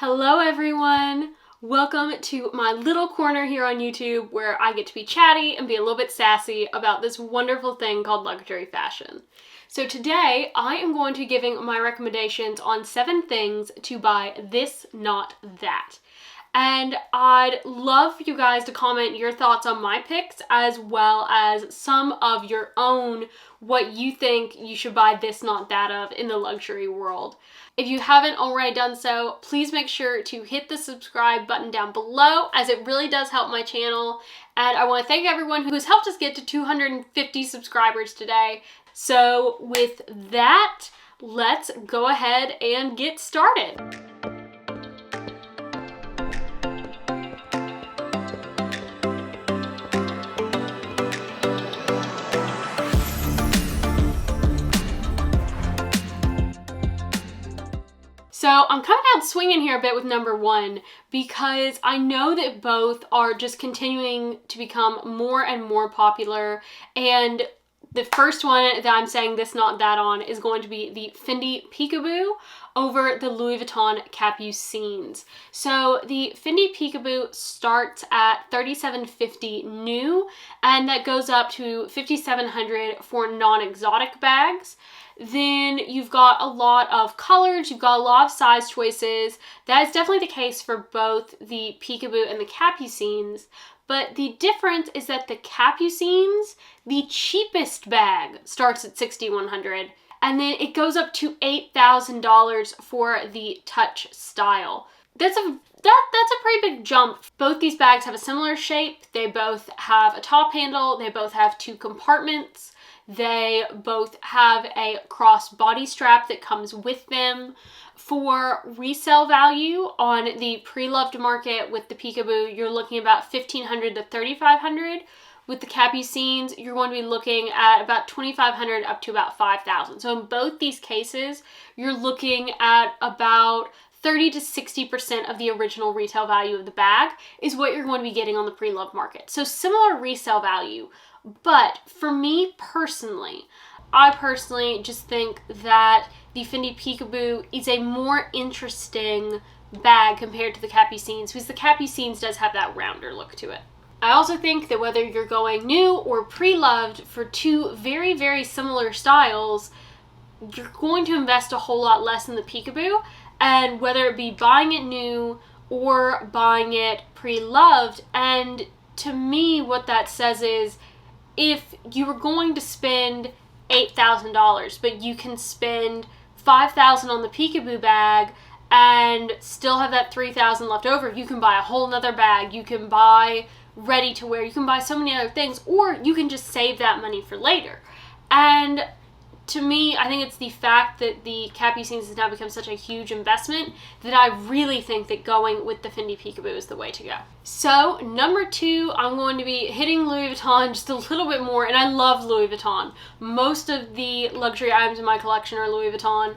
Hello everyone! Welcome to my little corner here on YouTube where I get to be chatty and be a little bit sassy about this wonderful thing called luxury fashion. So today I am going to be giving my recommendations on 7 things to buy this, not that. And I'd love for you guys to comment your thoughts on my picks as well as some of your own what you think you should buy this, not that of in the luxury world. If you haven't already done so, please make sure to hit the subscribe button down below as it really does help my channel. And I want to thank everyone who has helped us get to 250 subscribers today. So with that, let's go ahead and get started. So I'm coming out swinging here a bit with number 1 because I know that both are just continuing to become more and more popular, and the first one that I'm saying this not that on is going to be the Fendi Peekaboo over the Louis Vuitton Capucines. So the Fendi Peekaboo starts at $3,750 new, and that goes up to $5,700 for non-exotic bags. Then you've got a lot of colors, you've got a lot of size choices. That is definitely the case for both the Peekaboo and the Capucines. But the difference is that the Capucines, the cheapest bag, starts at $6,100, and then it goes up to $8,000 for the touch style. That's a pretty big jump. Both these bags have a similar shape. They both have a top handle. They both have 2 compartments. They both have a cross-body strap that comes with them. For resale value on the pre-loved market with the Peekaboo, you're looking about $1,500 to $3,500. With the Capucines, you're going to be looking at about $2,500 up to about $5,000. So in both these cases, you're looking at about 30 to 60% of the original retail value of the bag is what you're going to be getting on the pre-loved market. So similar resale value. But for me personally, I personally just think that the Fendi Peekaboo is a more interesting bag compared to the Capucines, because the Capucines does have that rounder look to it. I also think that whether you're going new or pre-loved for 2 very, very similar styles, you're going to invest a whole lot less in the Peekaboo, and whether it be buying it new or buying it pre-loved. And to me, what that says is, if you were going to spend $8,000, but you can spend $5,000 on the Peekaboo bag and still have that $3,000 left over, you can buy a whole nother bag, you can buy ready to wear, you can buy so many other things, or you can just save that money for later. And to me, I think it's the fact that the Capucines has now become such a huge investment that I really think that going with the Fendi Peekaboo is the way to go. So number 2, I'm going to be hitting Louis Vuitton just a little bit more, and I love Louis Vuitton. Most of the luxury items in my collection are Louis Vuitton,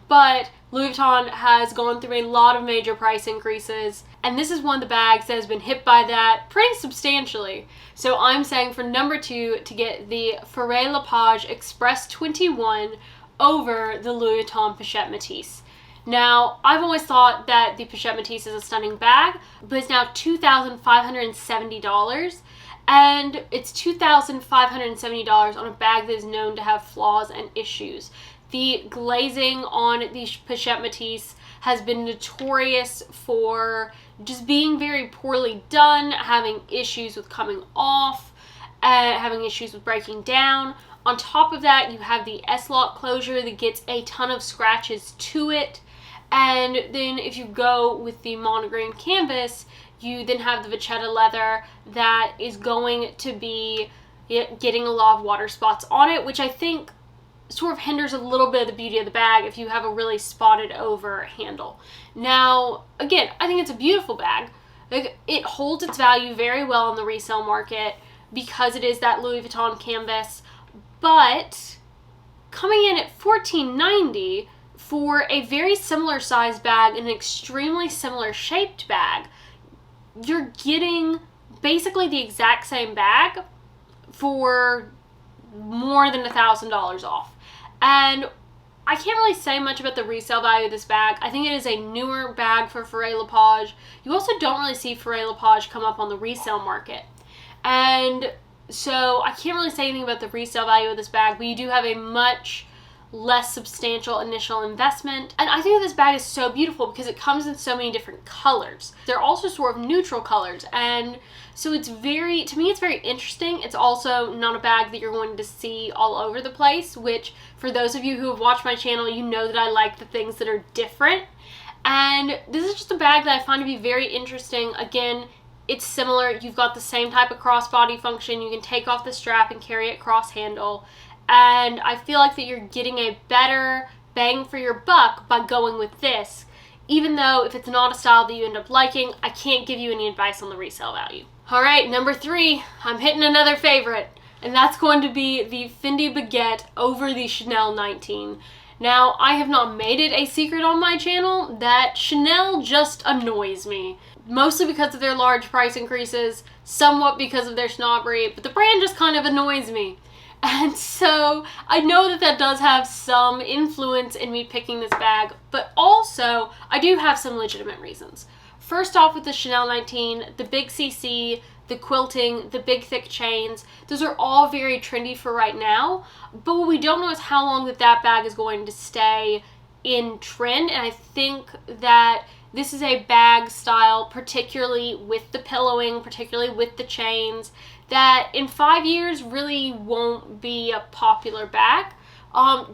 but Louis Vuitton has gone through a lot of major price increases, and this is one of the bags that has been hit by that pretty substantially. So I'm saying for number 2 to get the Faure La Page Express 21 over the Louis Vuitton Pochette Metis. Now, I've always thought that the Pochette Metis is a stunning bag, but it's now $2,570, and it's $2,570 on a bag that is known to have flaws and issues. The glazing on the Pochette Metis has been notorious for just being very poorly done, having issues with coming off, having issues with breaking down. On top of that, you have the S-lock closure that gets a ton of scratches to it. And then if you go with the monogram canvas, you then have the vachetta leather that is going to be getting a lot of water spots on it, which I think sort of hinders a little bit of the beauty of the bag if you have a really spotted over handle. Now, again, I think it's a beautiful bag. It holds its value very well in the resale market because it is that Louis Vuitton canvas, but coming in at $1,490 for a very similar size bag and an extremely similar shaped bag, you're getting basically the exact same bag for more than $1,000 off. And I can't really say much about the resale value of this bag. I think it is a newer bag for Faure Lepage. You also don't really see Faure Lepage come up on the resale market. And so I can't really say anything about the resale value of this bag, but you do have a much less substantial initial investment. And I think that this bag is so beautiful because it comes in so many different colors. They're also sort of neutral colors, and so it's very, to me, it's very interesting. It's also not a bag that you're going to see all over the place, which for those of you who have watched my channel, you know that I like the things that are different. And this is just a bag that I find to be very interesting. Again, it's similar. You've got the same type of crossbody function. You can take off the strap and carry it cross handle. And I feel like that you're getting a better bang for your buck by going with this. Even though if it's not a style that you end up liking, I can't give you any advice on the resale value. All right, number 3, I'm hitting another favorite, and that's going to be the Fendi Baguette over the Chanel 19. Now, I have not made it a secret on my channel that Chanel just annoys me. Mostly because of their large price increases, somewhat because of their snobbery, but the brand just kind of annoys me. And so I know that that does have some influence in me picking this bag, but also I do have some legitimate reasons. First off, with the Chanel 19, the big CC, the quilting, the big thick chains, those are all very trendy for right now, but what we don't know is how long that bag is going to stay in trend. And I think that this is a bag style, particularly with the pillowing, particularly with the chains, that in 5 years really won't be a popular bag,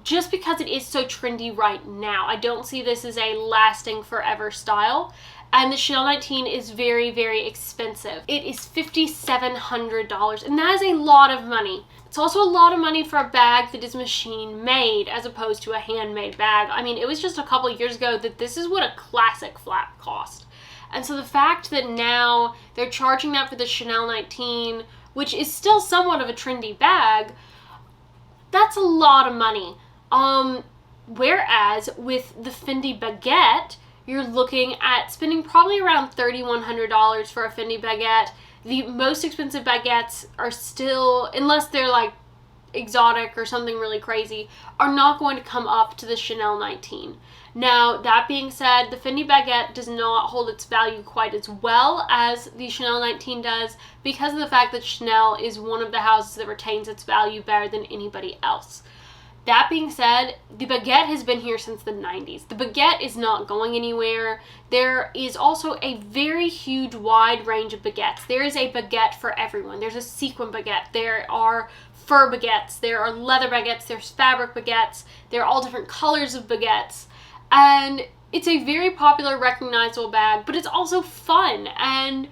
just because it is so trendy right now. I don't see this as a lasting forever style. And the Chanel 19 is very, very expensive. It is $5,700, and that is a lot of money. It's also a lot of money for a bag that is machine made as opposed to a handmade bag. I mean, it was just a couple of years ago that this is what a classic flap cost. And so the fact that now they're charging that for the Chanel 19, which is still somewhat of a trendy bag, that's a lot of money. Whereas with the Fendi Baguette, you're looking at spending probably around $3,100 for a Fendi Baguette. The most expensive baguettes are still, unless they're like exotic or something really crazy, are not going to come up to the Chanel 19. Now, that being said, the Fendi Baguette does not hold its value quite as well as the Chanel 19 does because of the fact that Chanel is one of the houses that retains its value better than anybody else. That being said, the Baguette has been here since the 90s. The Baguette is not going anywhere. There is also a very huge wide range of baguettes. There is a baguette for everyone. There's a sequin baguette. There are fur baguettes. There are leather baguettes. There's fabric baguettes. There are all different colors of baguettes. And it's a very popular, recognizable bag, but it's also fun. And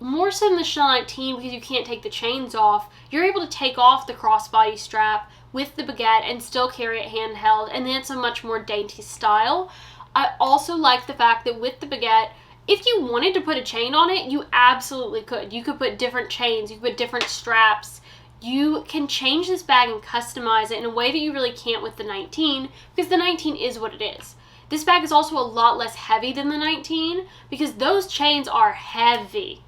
more so than the Chanel 19, because you can't take the chains off, you're able to take off the crossbody strap with the baguette and still carry it handheld, and then it's a much more dainty style. I also like the fact that with the baguette, if you wanted to put a chain on it, you absolutely could. You could put different chains, you could put different straps. You can change this bag and customize it in a way that you really can't with the 19, because the 19 is what it is. This bag is also a lot less heavy than the 19 because those chains are heavy.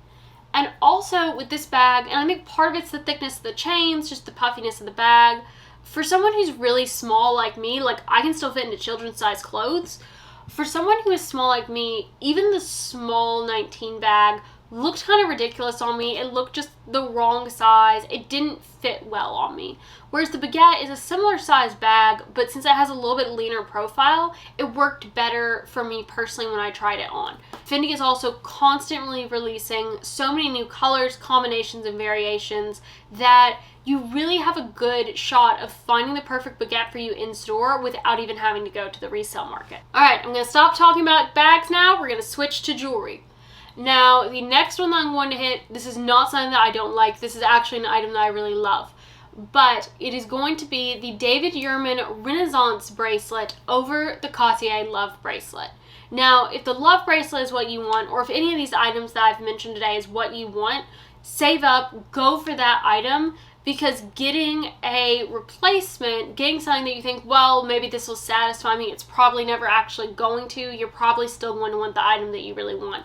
And also with this bag, and I think part of it's the thickness of the chains, just the puffiness of the bag. For someone who's really small like me, like I can still fit into children's size clothes. For someone who is small like me, even the small 19 bag looked kind of ridiculous on me. It looked just the wrong size. It didn't fit well on me. Whereas the Baguette is a similar size bag, but since it has a little bit leaner profile, it worked better for me personally when I tried it on. Fendi is also constantly releasing so many new colors, combinations, and variations that you really have a good shot of finding the perfect baguette for you in store without even having to go to the resale market. All right, I'm going to stop talking about bags now. We're going to switch to jewelry. Now, the next one that I'm going to hit, this is not something that I don't like. This is actually an item that I really love. But it is going to be the David Yurman Renaissance bracelet over the Cartier Love bracelet. Now, if the Love bracelet is what you want, or if any of these items that I've mentioned today is what you want, save up, go for that item, because getting a replacement, getting something that you think, well, maybe this will satisfy me, it's probably never actually going to, you're probably still going to want the item that you really want.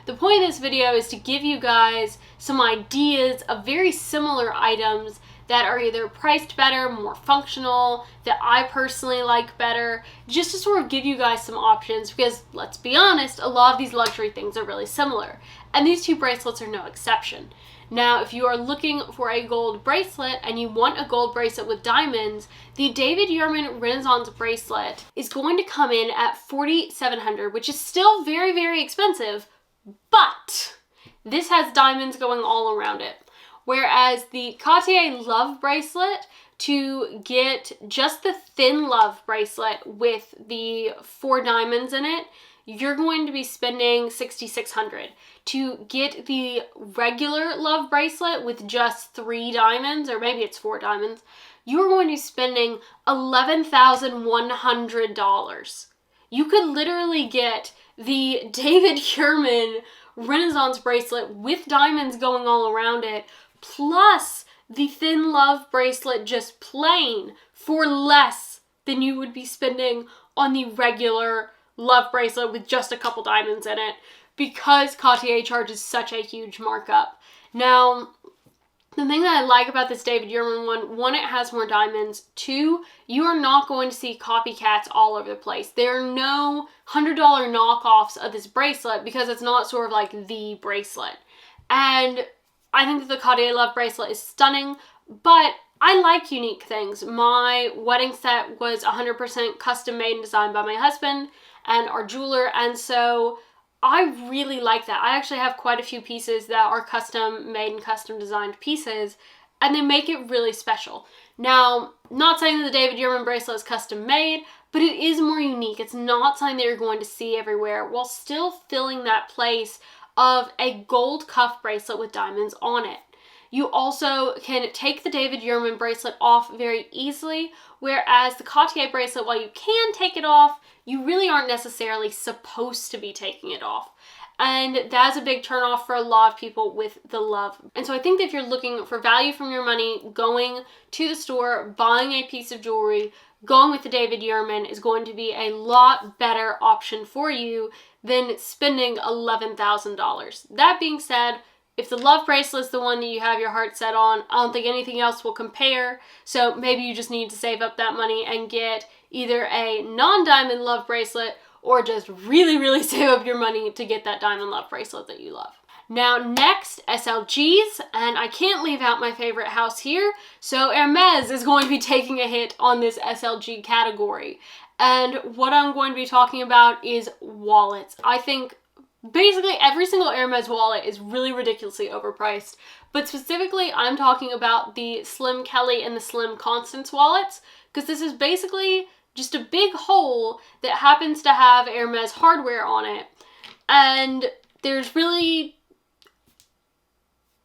The point of this video is to give you guys some ideas of very similar items that are either priced better, more functional, that I personally like better, just to sort of give you guys some options, because let's be honest, a lot of these luxury things are really similar, and these two bracelets are no exception. Now, if you are looking for a gold bracelet and you want a gold bracelet with diamonds, the David Yurman Renaissance bracelet is going to come in at $4,700, which is still very, very expensive, but this has diamonds going all around it. Whereas the Cartier Love bracelet, to get just the thin Love bracelet with the 4 diamonds in it, you're going to be spending $6,600. To get the regular Love bracelet with just 3 diamonds, or maybe it's 4 diamonds, you're going to be spending $11,100. You could literally get the David Yurman Renaissance bracelet with diamonds going all around it, plus the thin Love bracelet just plain, for less than you would be spending on the regular Love bracelet with just a couple diamonds in it, because Cartier charges such a huge markup. Now, the thing that I like about this David Yurman one, it has more diamonds. 2, you are not going to see copycats all over the place. There are no $100 knockoffs of this bracelet, because it's not sort of like the bracelet. And I think that the Cartier Love bracelet is stunning, but I like unique things. My wedding set was 100% custom made and designed by my husband and our jeweler, and so I really like that. I actually have quite a few pieces that are custom made and custom designed pieces, and they make it really special. Now, not saying that the David Yurman bracelet is custom made, but it is more unique. It's not something that you're going to see everywhere, while still filling that place of a gold cuff bracelet with diamonds on it. You also can take the David Yurman bracelet off very easily, whereas the Cartier bracelet, while you can take it off, you really aren't necessarily supposed to be taking it off. And that's a big turnoff for a lot of people with the Love. And so I think that if you're looking for value from your money, going to the store, buying a piece of jewelry, going with the David Yurman is going to be a lot better option for you than spending $11,000. That being said, if the Love bracelet is the one that you have your heart set on, I don't think anything else will compare. So maybe you just need to save up that money and get either a non-diamond Love bracelet, or just really, really save up your money to get that diamond Love bracelet that you love. Now next, SLGs, and I can't leave out my favorite house here, so Hermes is going to be taking a hit on this SLG category. And what I'm going to be talking about is wallets. I think basically every single Hermes wallet is really ridiculously overpriced, but specifically I'm talking about the Slim Kelly and the Slim Constance wallets, because this is basically just a big hole that happens to have Hermes hardware on it. And there's really,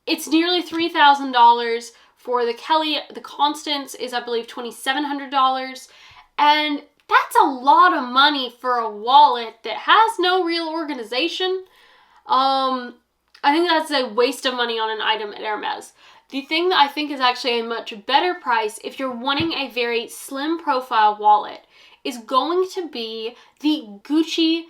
it's nearly $3,000 for the Kelly. The Constance is, I believe, $2,700. And that's a lot of money for a wallet that has no real organization. I think that's a waste of money on an item at Hermes. The thing that I think is actually a much better price if you're wanting a very slim profile wallet is going to be the Gucci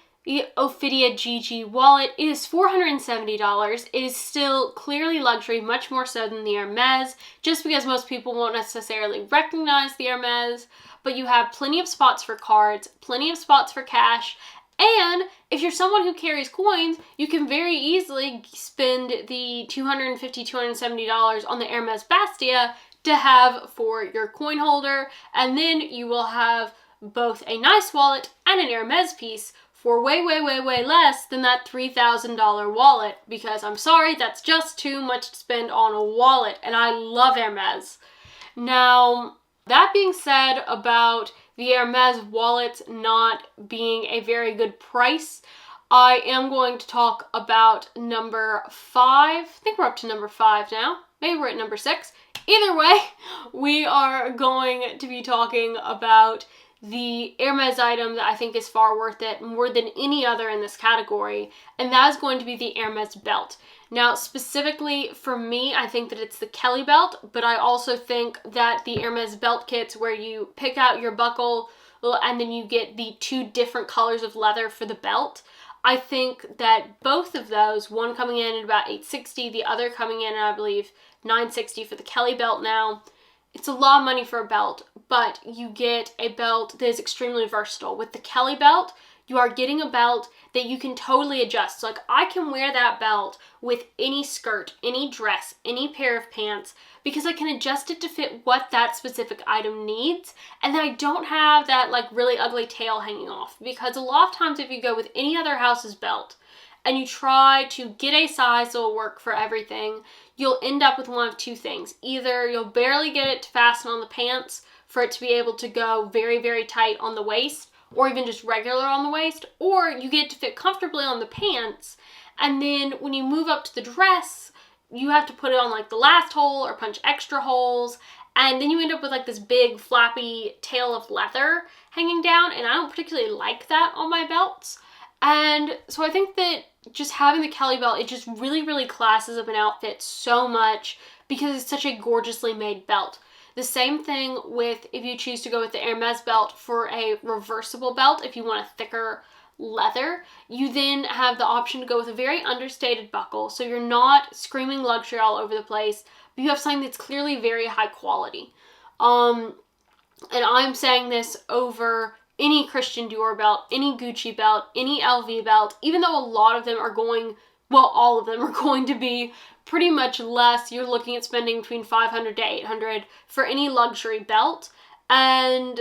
Ophidia GG wallet. It is $470. It is still clearly luxury, much more so than the Hermes, just because most people won't necessarily recognize the Hermes, but you have plenty of spots for cards, plenty of spots for cash, and if you're someone who carries coins, you can very easily spend the $250, $270 on the Hermes Bastia to have for your coin holder, and then you will have both a nice wallet and an Hermes piece for way, way, way, way less than that $3,000 wallet, because I'm sorry, that's just too much to spend on a wallet, and I love Hermes. Now, that being said about the Hermes wallets not being a very good price, I am going to talk about number 5. I think we're up to number 5 now. Maybe we're at number 6. Either way, we are going to be talking about the Hermes item that I think is far worth it more than any other in this category, and that is going to be the Hermes belt. Now, specifically for me, I think that it's the Kelly belt, but I also think that the Hermes belt kits where you pick out your buckle and then you get the 2 different colors of leather for the belt, I think that both of those, one coming in at about $860, the other coming in at, I believe, $960 for the Kelly belt now. It's a lot of money for a belt, but you get a belt that is extremely versatile. With the Kelly belt, you are getting a belt that you can totally adjust. So like, I can wear that belt with any skirt, any dress, any pair of pants, because I can adjust it to fit what that specific item needs. And then I don't have that like really ugly tail hanging off, because a lot of times if you go with any other house's belt and you try to get a size that will work for everything, you'll end up with one of two things. Either you'll barely get it to fasten on the pants for it to be able to go very, very tight on the waist, or even just regular on the waist, or you get it to fit comfortably on the pants, and then when you move up to the dress, you have to put it on like the last hole or punch extra holes, and then you end up with like this big flappy tail of leather hanging down, and I don't particularly like that on my belts. And so I think that just having the Kelly belt, it just really, really classes up an outfit so much, because it's such a gorgeously made belt. The same thing with if you choose to go with the Hermes belt for a reversible belt, if you want a thicker leather, you then have the option to go with a very understated buckle, so you're not screaming luxury all over the place, but you have something that's clearly very high quality. And I'm saying this over any Christian Dior belt, any Gucci belt, any LV belt, even though a lot of them are going, well, all of them are going to be pretty much less. You're looking at spending between $500 to $800 for any luxury belt. And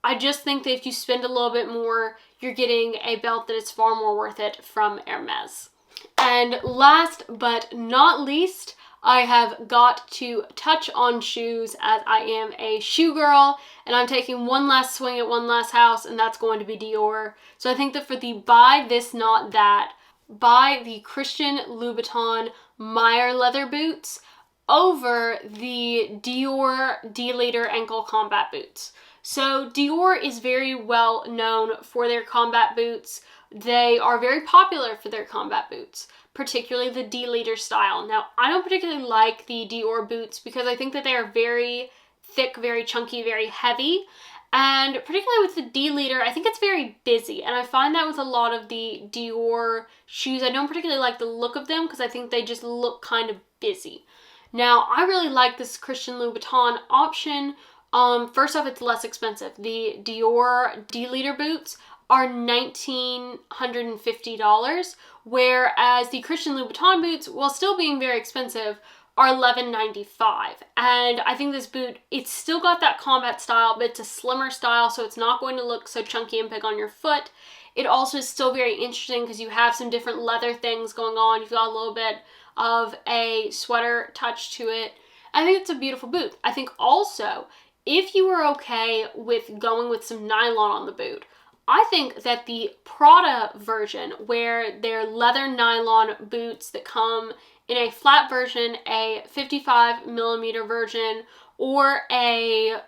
I just think that if you spend a little bit more, you're getting a belt that is far more worth it from Hermes. And last but not least, I have got to touch on shoes, as I am a shoe girl, and I'm taking one last swing at one last house, and that's going to be Dior. So I think that for the buy this, not that, buy the Christian Louboutin Mayr leather boots over the Dior D-Leader ankle combat boots. So Dior is very well known for their combat boots. They are very popular for their combat boots, particularly the D-Leader style. Now, I don't particularly like the Dior boots because I think that they are very thick, very chunky, very heavy. And particularly with the D-Leader, I think it's very busy. And I find that with a lot of the Dior shoes, I don't particularly like the look of them because I think they just look kind of busy. Now, I really like this Christian Louboutin option. First off, it's less expensive. The Dior D-Leader boots are $1,950, whereas the Christian Louboutin boots, while still being very expensive, are $11.95. And I think this boot, it's still got that combat style, but it's a slimmer style, so it's not going to look so chunky and big on your foot. It also is still very interesting because you have some different leather things going on. You've got a little bit of a sweater touch to it. I think it's a beautiful boot. I think also, if you were okay with going with some nylon on the boot, I think that the Prada version, where they're leather nylon boots that come in a flat version, a 55 millimeter version, or I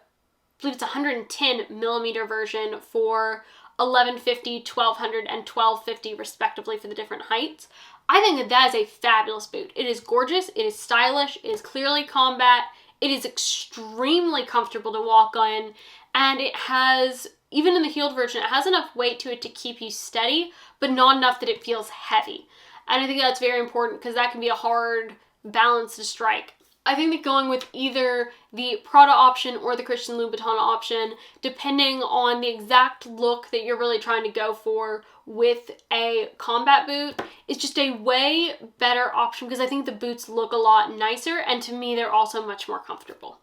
believe it's 110 millimeter version for $1,150, $1,200, and $1,250 respectively for the different heights. I think that that is a fabulous boot. It is gorgeous, it is stylish, it is clearly combat, it is extremely comfortable to walk in, and it has, even in the heeled version, it has enough weight to it to keep you steady, but not enough that it feels heavy. And I think that's very important because that can be a hard balance to strike. I think that going with either the Prada option or the Christian Louboutin option, depending on the exact look that you're really trying to go for with a combat boot, is just a way better option because I think the boots look a lot nicer, and to me, they're also much more comfortable.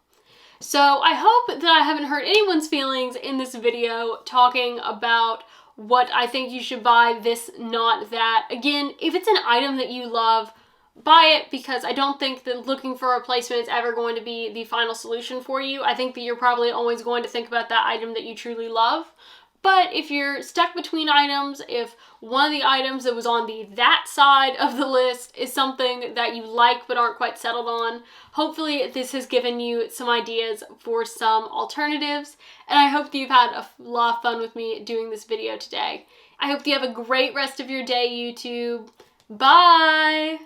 So I hope that I haven't hurt anyone's feelings in this video talking about what I think you should buy, this, not that. Again, if it's an item that you love, buy it, because I don't think that looking for a replacement is ever going to be the final solution for you. I think that you're probably always going to think about that item that you truly love. But if you're stuck between items, if one of the items that was on the that side of the list is something that you like but aren't quite settled on, hopefully this has given you some ideas for some alternatives. And I hope that you've had a lot of fun with me doing this video today. I hope you have a great rest of your day, YouTube. Bye!